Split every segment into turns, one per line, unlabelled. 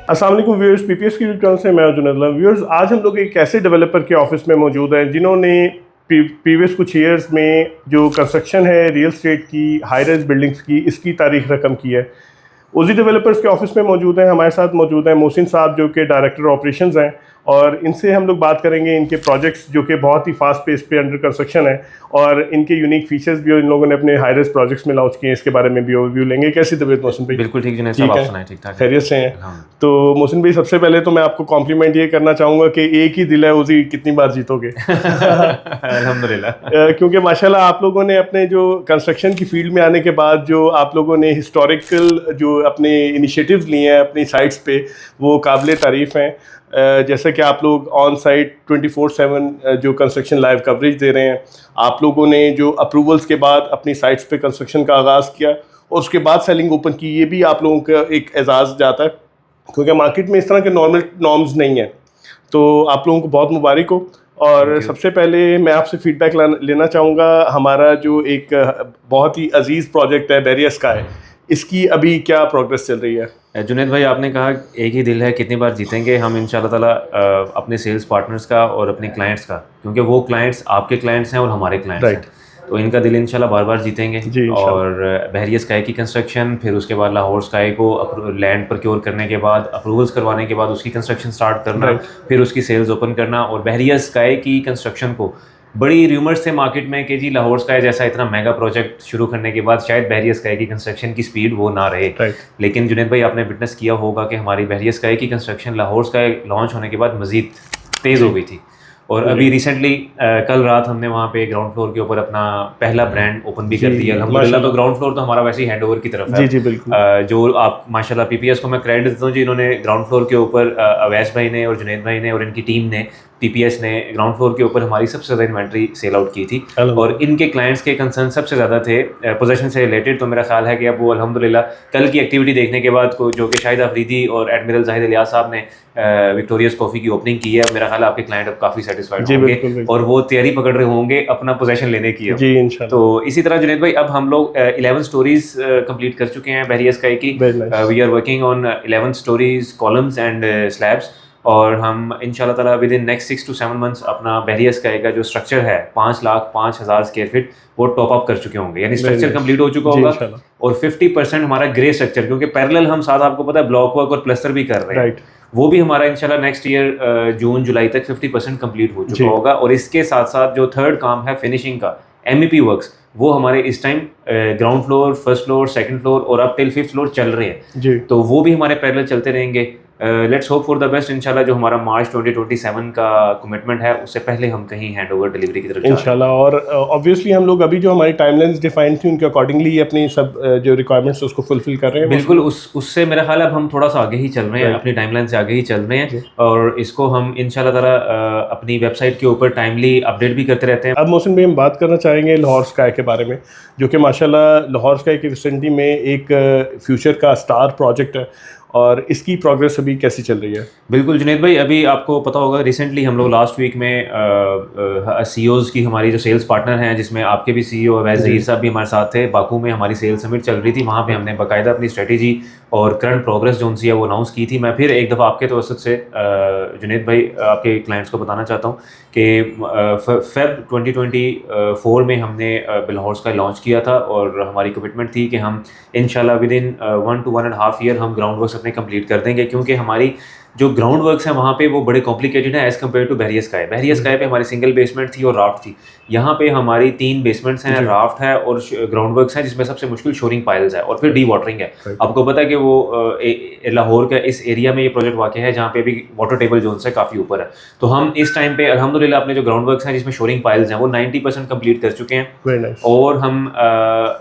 अस्सलाम वालेकुम viewers, PPS की चैनल से मैं जुनैद व्यूअर्स। आज हम लोग एक ऐसे डेवलपर के ऑफिस में मौजूद हैं जिन्होंने प्रीवियस कुछ ईयर्स में जो कंस्ट्रक्शन है रियल एस्टेट की, हाई राइज बिल्डिंग्स की, इसकी तारीख रकम की है। उसी डेवलपर्स के ऑफिस में मौजूद हैं, हमारे साथ मौजूद हैं मोहसिन साहब जो कि डायरेक्टर ऑपरेशंस हैं, और इनसे हम लोग बात करेंगे इनके प्रोजेक्ट्स जो कि बहुत ही फास्ट पेस पे अंडर कंस्ट्रक्शन है, और इनके यूनिक फीचर्स भी इन लोगों ने अपने हाई राइज प्रोजेक्ट्स में लॉन्च किए हैं। इसके बारे में भी ओवरव्यू लेंगे। कैसी तबीयत मोहसिन भाई?
बिल्कुल ठीक जुनैद साहब, आप सुनाएं? ठीक ठाक
खैरियत से हैं?
हाँ।
तो मोहसिन भाई, सबसे पहले तो मैं आपको कॉम्प्लीमेंट ये करना चाहूँगा कि एक ही दिल है, उसी कितनी बार जीतोगे।
अल्हम्दुलिल्लाह।
क्योंकि माशाल्लाह आप लोगों ने अपने जो कंस्ट्रक्शन की फील्ड में आने के बाद जो आप लोगों ने हिस्टोरिकल जो अपने इनिशिएटिव्स लिए हैं अपनी साइट्स पे, वो काबिल तारीफ़ हैं। जैसे कि आप लोग ऑन साइट 24/7 जो कंस्ट्रक्शन लाइव कवरेज दे रहे हैं, आप लोगों ने जो अप्रूवल्स के बाद अपनी साइट्स पे कंस्ट्रक्शन का आगाज़ किया और उसके बाद सेलिंग ओपन की, ये भी आप लोगों का एक एजाज़ जाता है, क्योंकि मार्केट में इस तरह के नॉर्मल नॉर्म्स नहीं हैं। तो आप लोगों को बहुत मुबारक हो। और सबसे पहले मैं आपसे फीडबैक लेना चाहूँगा। हमारा जो एक बहुत ही अजीज़ प्रोजेक्ट है बैरियर स्काई, इसकी अभी क्या प्रोग्रेस चल रही है?
जुनैद भाई, आपने कहा एक ही दिल है, कितनी बार जीतेंगे। हम इंशाल्लाह ताला अपने सेल्स पार्टनर्स का और अपने क्लाइंट्स का, क्योंकि वो क्लाइंट्स आपके क्लाइंट्स हैं और हमारे क्लाइंट्स हैं, तो इनका दिल इंशाल्लाह बार बार जीतेंगे। और बहरिया स्काई की कंस्ट्रक्शन, फिर उसके बाद लाहौर स्काई को लैंड प्रोक्योर करने के बाद, अप्रूवल्स करवाने के बाद उसकी कंस्ट्रक्शन स्टार्ट करना, फिर उसकी सेल्स ओपन करना। और बहरिया स्काई की कंस्ट्रक्शन को बड़ी र्यूमर्स थे मार्केट में कि जी लाहौर स्काई जैसा इतना मेगा प्रोजेक्ट शुरू करने के बाद शायद बहरिया स्काई की कंस्ट्रक्शन की स्पीड वो ना रहे। लेकिन जुनैद भाई, आपने विटनेस किया होगा कि हमारी बहरिया स्काई की कंस्ट्रक्शन लाहौर स्काई लॉन्च होने के बाद मज़ीद तेज़ हो गई थी। और अभी रिसेंटली कल रात हमने वहाँ पे ग्राउंड फ्लोर के ऊपर अपना पहला ब्रांड ओपन भी कर दिया अल्हम्दुलिल्लाह। तो ग्राउंड फ्लोर तो हमारा वैसे ही हैंडओवर की तरफ है।
जी बिल्कुल।
जो आप माशाल्लाह पीपीएस को मैं क्रेडिट देता हूँ जी, इन्होंने ग्राउंड फ्लोर के ऊपर अवैस भाई ने और जुनैद भाई ने और इनकी टीम ने, पीपीएस ने ग्राउंड फ्लोर के ऊपर हमारी सबसे ज़्यादा इन्वेंट्री सेल आउट की थी। और इनके क्लाइंट्स के कंसर्न सबसे ज़्यादा थे पोजीशन से रिलेटेड। तो मेरा ख्याल है कि अब वो अल्हम्दुलिल्लाह कल की एक्टिविटी देखने के बाद को, जो कि शाहिद अफरीदी और एडमिरल जाहिद इलियास साहब ने विक्टोरियस कॉफ़ी की ओपनिंग की है, मेरा ख्याल है आपके क्लाइंट अब काफ़ी सेटिस्फाइड होंगे और वो तैयारी पकड़ रहे होंगे अपना पोजीशन लेने की है जी इंशाल्लाह। तो इसी तरह जुनैद भाई, अब हम लोग 11 स्टोरीज कंप्लीट कर चुके हैं बहरिया स्काई की। We are working on 11 stories, columns and slabs. और हम इंशाल्लाह ताला within next 6 to 7 months अपना बहरिया स्काई का जो स्ट्रक्चर है 5,05,000 स्क्वायर फीट, वो टॉप अप कर चुके होंगे, यानी स्ट्रक्चर कंप्लीट हो चुका होगा। और 50% हमारा ग्रे स्ट्रक्चर, क्योंकि पैरेलल हम साथ आपको पता है ब्लॉक वर्क और प्लास्टर भी कर रहे हैं, वो भी हमारा इंशाल्लाह नेक्स्ट ईयर जून जुलाई तक 50% कंप्लीट हो चुका होगा। और इसके साथ साथ जो थर्ड काम है फिनिशिंग का, MEP वर्क्स, वो हमारे इस time ground floor, first floor, second floor और अब टिल 5th फ्लोर चल रहे हैं। तो वो भी हमारे पैरेलल चलते रहेंगे। Let's hope for the best. इंशाल्लाह जो हमारा मार्च 2027 का कमिटमेंट है, उससे पहले हम कहीं हैंडओवर डिलीवरी की तरफ
इंशाल्लाह। और ऑब्वियसली हम लोग अभी जो हमारी टाइमलाइंस डिफाइन थी उनके अकॉर्डिंगली अपनी सब जो रिक्वायरमेंट्स उसको फुलफिल कर रहे हैं।
बिल्कुल, उससे मेरा ख्याल है अब हम थोड़ा सा आगे ही चल रहे हैं, अपनी टाइमलाइन से आगे ही चल रहे हैं। और इसको हम इंशाल्लाह ताला अपनी वेबसाइट के ऊपर टाइमली अपडेट भी करते रहते हैं।
अब मोहसिन भाई, हम बात करना चाहेंगे लाहौर स्काई के बारे में, जो कि माशाल्लाह लाहौर स्काई की विसिनिटी में एक फ्यूचर का स्टार प्रोजेक्ट है, और इसकी प्रोग्रेस अभी कैसी चल रही है?
बिल्कुल जुनैद भाई, अभी आपको पता होगा रिसेंटली हम लोग लास्ट वीक में CEOs की हमारी जो सेल्स पार्टनर हैं, जिसमें आपके भी CEO अवैस ज़हीर साहब भी हमारे साथ थे, बाकू में हमारी सेल्स समिट चल रही थी। वहाँ पे हमने बाकायदा अपनी स्ट्रेटेजी और करंट प्रोग्रेस जो उनसी है वो अनाउंस की थी। मैं फिर एक दफ़ा आपके तवसत से जुनैद भाई आपके क्लाइंट्स को बताना चाहता हूँ कि Feb 2024 में हमने लाहौर स्काई लॉन्च किया था, और हमारी कमिटमेंट थी कि हम इंशाल्लाह विद इन 1 to 1.5 year हम ग्राउंड वर्क अपने कंप्लीट कर देंगे, क्योंकि हमारी जो ग्राउंड वर्क्स हैं वहाँ पे वो बड़े कॉम्प्लिकेटेड हैं as compare to Bahria sky. Bahria sky पे हमारी सिंगल बेसमेंट थी और राफ्ट थी, यहाँ पे हमारी 3 बेसमेंट्स हैं, राफ्ट है और ग्राउंड वर्क्स हैं, जिसमें सबसे मुश्किल शोरिंग पाइल्स है और फिर डी वाटरिंग है। आपको पता है कि वो लाहौर का इस एरिया में ये प्रोजेक्ट वाक़ है जहाँ पे अभी वाटर टेबल जोन से काफ़ी ऊपर है। तो हम इस टाइम पे अल्हम्दुलिल्लाह अपने जो ग्राउंड वर्क्स हैं जिसमें शोरिंग पाइल्स हैं वो 90% कंप्लीट कर चुके हैं, और हम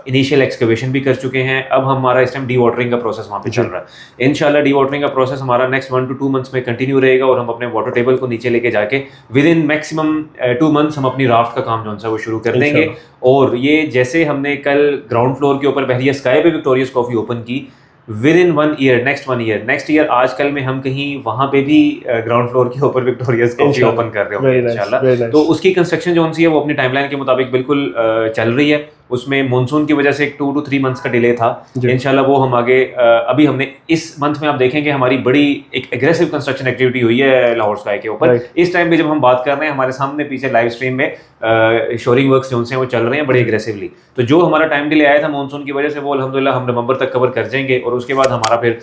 इनिशियल एक्सकवेशन भी कर चुके हैं। अब हमारा इस टाइम डी वाटरिंग का प्रोसेस वहाँ पे चल रहा है। इंशाल्लाह डी वाटरिंग का प्रोसेस हमारा नेक्स्ट 1 to 2 months में कंटिन्यू रहेगा, और हम अपने वाटर टेबल को नीचे लेके जाके विद इन मैक्सिमम 2 months हम अपनी राफ्ट का काम जो है वो शुरू कर देंगे। और ये जैसे हमने कल ग्राउंड फ्लोर के ऊपर बहरिया स्काई पे विक्टोरियस कॉफ़ी ओपन की, with in 1 year, next year आजकल में हम कहीं वहाँ पे भी ग्राउंड फ्लोर के ऊपर विक्टोरियस कॉफ़ी ओपन कर रहे होंगे इंशाल्लाह। तो उसकी कंस्ट्रक्शन जो है वो अपनी टाइमलाइन के मुताबिक बिल्कुल चल रही है। उसमें मानसून की वजह से एक 2 to 3 मंथ्स का डिले था। इंशाल्लाह वो हम आगे अभी हमने इस मंथ में आप देखेंगे हमारी बड़ी एक एग्रेसिव कंस्ट्रक्शन एक्टिविटी हुई है लाहौर स्काई के ऊपर। इस टाइम पे जब हम बात कर रहे हैं हमारे सामने पीछे लाइव स्ट्रीम में शोरिंग वर्क्स जो हैं वो चल रहे हैं बड़ी एग्रेसिवली। तो जो हमारा टाइम डिले आया था मानसून की वजह से वो अल्हम्दुलिल्लाह हम नवंबर तक कवर कर जाएंगे और उसके बाद हमारा फिर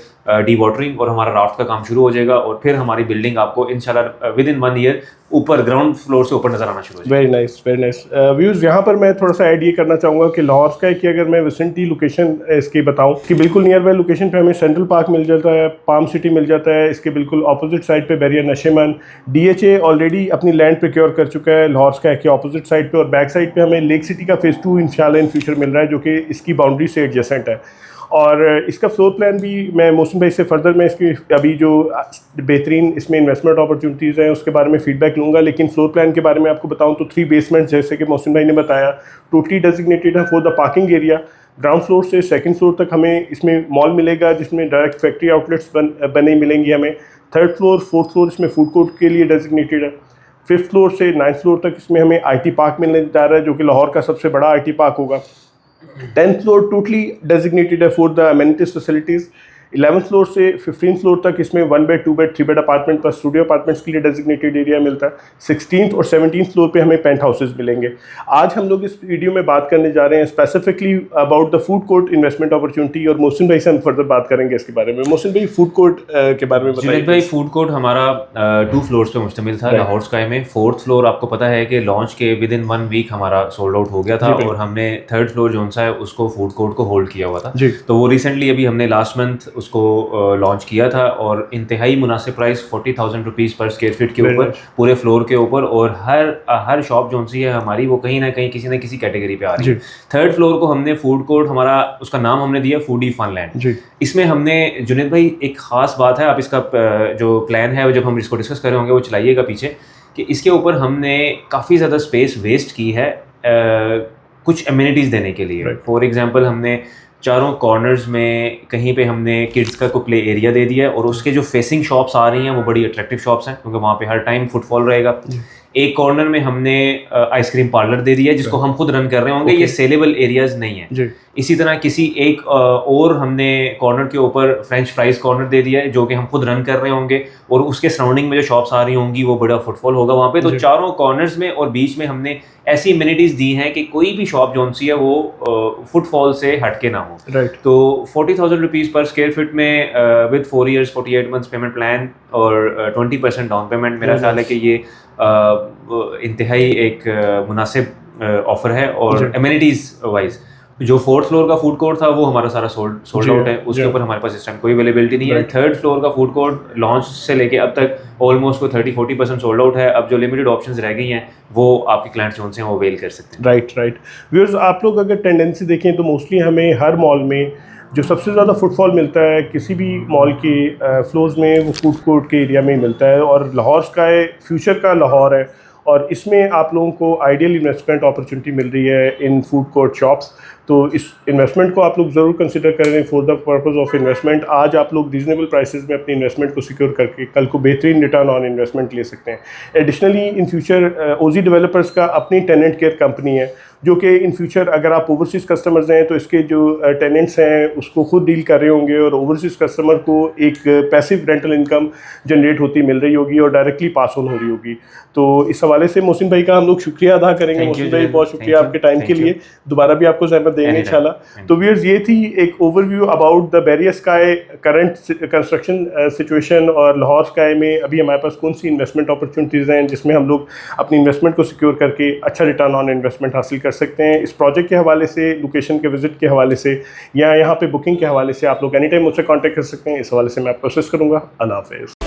डी वाटरिंग और हमारा राफ्ट का काम शुरू हो जाएगा और फिर हमारी बिल्डिंग आपको इंशाल्लाह विद इन 1 ईयर ऊपर ग्राउंड फ्लोर से ऊपर नजर आना शुरू हो जाएगा।
Very nice, very nice. Views यहाँ पर मैं थोड़ा सा ऐड ये करना चाहूँगा कि लाहौर स्काई की अगर मैं विसिनिटी लोकेशन इसकी बताऊँ कि बिल्कुल नियर बाय लोकेशन पे हमें सेंट्रल पार्क मिल जाता है, पाम सिटी मिल जाता है, इसके बिल्कुल अपोजिट साइड पे बैरियर नशेमन, DHA ऑलरेडी अपनी लैंड प्रोक्योर कर चुका है लाहौर स्काई के अपोजिट साइड पे, और बैक साइड पे हमें लेक सिटी का फेज़ 2 इंशाल्लाह इन फ्यूचर मिल रहा है जो कि इसकी बाउंड्री से एडजेसेंट है। और इसका फ्लोर प्लान भी मैं मौसम भाई से फर्दर मैं इसकी अभी जो बेहतरीन इसमें इन्वेस्टमेंट अपॉर्चुनिटीज़ हैं उसके बारे में फीडबैक लूँगा, लेकिन फ्लोर प्लान के बारे में आपको बताऊँ तो 3 बेसमेंट जैसे कि मौसम भाई ने बताया टोटली डेजिग्नेटेड है for the parking area. Ground floor से 2nd फ्लोर तक हमें इसमें मॉल मिलेगा जिसमें डायरेक्ट फैक्ट्री आउटलेट्स बने मिलेंगी हमें। 3rd फ्लोर 4th फ्लोर इसमें फूड कोर्ट के लिए डेजिग्नेटेड है। 5th फ्लोर से 9th फ्लोर तक इसमें हमें IT पार्क मिलने जा रहा है जो कि लाहौर का सबसे बड़ा IT पार्क होगा। 10th फ्लोर टोटली डेजिग्नेटेड है for the amenities facilities. 11th floor से 15th फ्लोर तक इसमें 1 bed 2 bed 3 bed apartment plus studio apartments के लिए डेजिग्नेटेड एरिया मिलता है। 16th और 17th फ्लोर पे हमें पेंट हाउसेज मिलेंगे। आज हम लोग इस वीडियो में बात करने जा रहे हैं specifically about the food court investment opportunity, और मोहसिन भाई से हम फर्दर बात करेंगे इसके बारे में। मोहसिन भाई फूड कोर्ट के बारे में बताइए।
भाई फूड कोर्ट हमारा 2 फ्लोर्स पे मुश्तमिल था लाहौर स्काई में। 4th फ्लोर आपको पता है कि लॉन्च के विद इन 1 वीक हमारा सोल्ड आउट हो गया था और हमने 3rd फ्लोर जो सा है उसको फूड कोर्ट को होल्ड किया हुआ था। तो वो रिसेंटली अभी हमने लास्ट मंथ उसको लॉन्च किया था और इंतहाई मुनासिब प्राइस 40,000 रुपीज़ पर स्क्वायर फीट के ऊपर पूरे फ्लोर के ऊपर, और हर शॉप जो सी है हमारी वो कहीं ना कहीं किसी न किसी कैटेगरी पे आ रही है। 3rd फ्लोर को हमने फूड कोर्ट हमारा उसका नाम हमने दिया फूडी फनलैंड। इसमें हमने जुनेद भाई एक ख़ास बात है, आप इसका जो प्लान है जब हम इसको डिस्कस कर रहे होंगे वो चलाइएगा पीछे, कि इसके ऊपर हमने काफ़ी ज़्यादा स्पेस वेस्ट की है कुछ एमिनिटीज़ देने के लिए। फॉर एग्जांपल हमने चारों कॉर्नर्स में कहीं पे हमने किड्स का को प्ले एरिया दे दिया है और उसके जो फेसिंग शॉप्स आ रही हैं वो बड़ी अट्रैक्टिव शॉप्स हैं क्योंकि वहाँ पे हर टाइम फुटफॉल रहेगा। एक कॉर्नर में हमने आइसक्रीम पार्लर दे दिया है जिसको हम खुद रन कर रहे होंगे। ये सेलेबल एरियाज नहीं है। इसी तरह किसी एक और हमने कॉर्नर के ऊपर फ्रेंच फ्राइज कॉर्नर दे दिया है जो कि हम खुद रन कर रहे होंगे और उसके सराउंडिंग में जो शॉप्स आ रही होंगी वो बड़ा फुटफॉल होगा वहाँ पे। तो चारों कॉर्नर्स में और बीच में हमने ऐसी एमिनिटीज दी हैं कि कोई भी शॉप जो सी है वो फुटफॉल से हटके ना हो। तो 40,000 रुपीज़ पर स्क्वायर फीट में with 4 years 48 months payment plan और 20% डाउन पेमेंट, मेरा ख्याल है कि ये इंतहाई एक मुनासिब ऑफर है। और एमिनिटीज़ वाइज जो 4th फ्लोर का फूड कोर्ट था वो हमारा सारा सोल्ड आउट है, उसके ऊपर हमारे पास इस टाइम कोई अवेलेबिलिटी नहीं है। 3rd फ्लोर का फूड कोर्ट लॉन्च से लेके अब तक ऑलमोस्ट को 30-40% सोल्ड आउट है। अब जो लिमिटेड ऑप्शंस रह गई हैं वो आपके क्लाइंट्स जो हैं वो अवेल कर सकते हैं।
राइट। व्यूअर्स आप लोग अगर टेंडेंसी देखें तो मोस्टली हमें हर मॉल में जो सबसे ज़्यादा फुटफॉल मिलता है किसी भी मॉल के फ्लोर्स में वो फूड कोर्ट के एरिया में मिलता है, और लाहौर स्काई फ्यूचर का लाहौर है और इसमें आप लोगों को आइडियल इन्वेस्टमेंट अपॉर्चुनिटी मिल रही है इन फूड कोर्ट शॉप्स। तो इस इन्वेस्टमेंट को आप लोग ज़रूर कंसिडर करें for the purpose of investment. आज आप लोग रीजनेबल प्राइसेस में अपनी इन्वेस्टमेंट को सिक्योर करके कल को बेहतरीन रिटर्न ऑन इन्वेस्टमेंट ले सकते हैं। Additionally in future OG developers का अपनी टेनेंट केयर कंपनी है जो कि इन फ्यूचर अगर आप ओवरसीज़ कस्टमर्स हैं तो इसके जो टेनेंट्स हैं उसको खुद डील कर रहे होंगे और ओवरसीज़ कस्टमर को एक पैसिव रेंटल इनकम जनरेट होती मिल रही होगी और डायरेक्टली पास ऑन हो रही होगी। तो इस हवाले से मोहसिन भाई का हम लोग शुक्रिया अदा करेंगे। मोहसिन भाई बहुत शुक्रिया आपके टाइम के लिए, दोबारा भी आपको ज़हमत देंगे इंशाल्लाह। तो व्यूअर्स ये थी एक overview about the barrier sky current construction situation और लाहौर स्काई में अभी हमारे पास कौन सी इन्वेस्टमेंट अपॉर्चुनिटीज़ हैं जिसमें हम लोग अपनी इन्वेस्टमेंट को सिक्योर करके अच्छा रिटर्न ऑन इन्वेस्टमेंट हासिल कर सकते हैं। इस प्रोजेक्ट के हवाले से, लोकेशन के विजिट के हवाले से या यहाँ पे बुकिंग के हवाले से आप लोग एनी टाइम मुझसे कांटेक्ट कर सकते हैं। इस हवाले से मैं प्रोसेस करूँगा। अल्लाह हाफ़िज़।